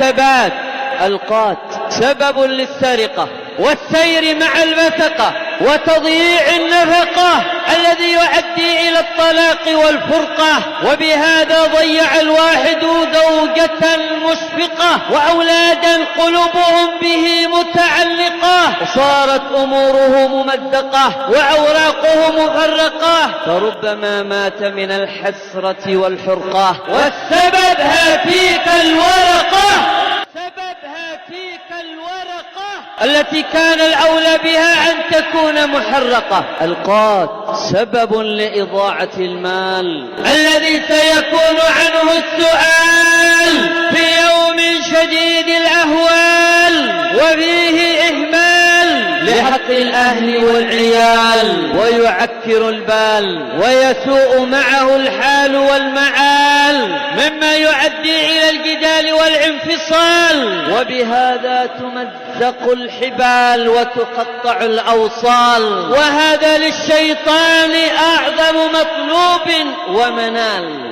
العتبات القات سبب للسرقة والسير مع البثقة وتضييع النفقة الذي يؤدي إلى الطلاق والفرقة. وبهذا ضيع الواحد زوجة مشفقة وأولادا قلوبهم به متعلقة، وصارت أموره ممزقة وأوراقه مفرقة، فربما مات من الحسرة والحرقة. والسبب هاتيك الورقة، التي كان الأولى بها أن تكون محرقة. القات سبب لإضاعة المال الذي سيكون عنه السؤال في يوم شديد الأهوال وفيه إهمال لحق الأهل والعيال، ويعكر البال ويسوء معه الحال والمعال، مما يؤدي إلى الجدال والانفصال. وبهذا تمزق الحبال وتقطع الأوصال، وهذا للشيطان أعظم مطلوب ومنال.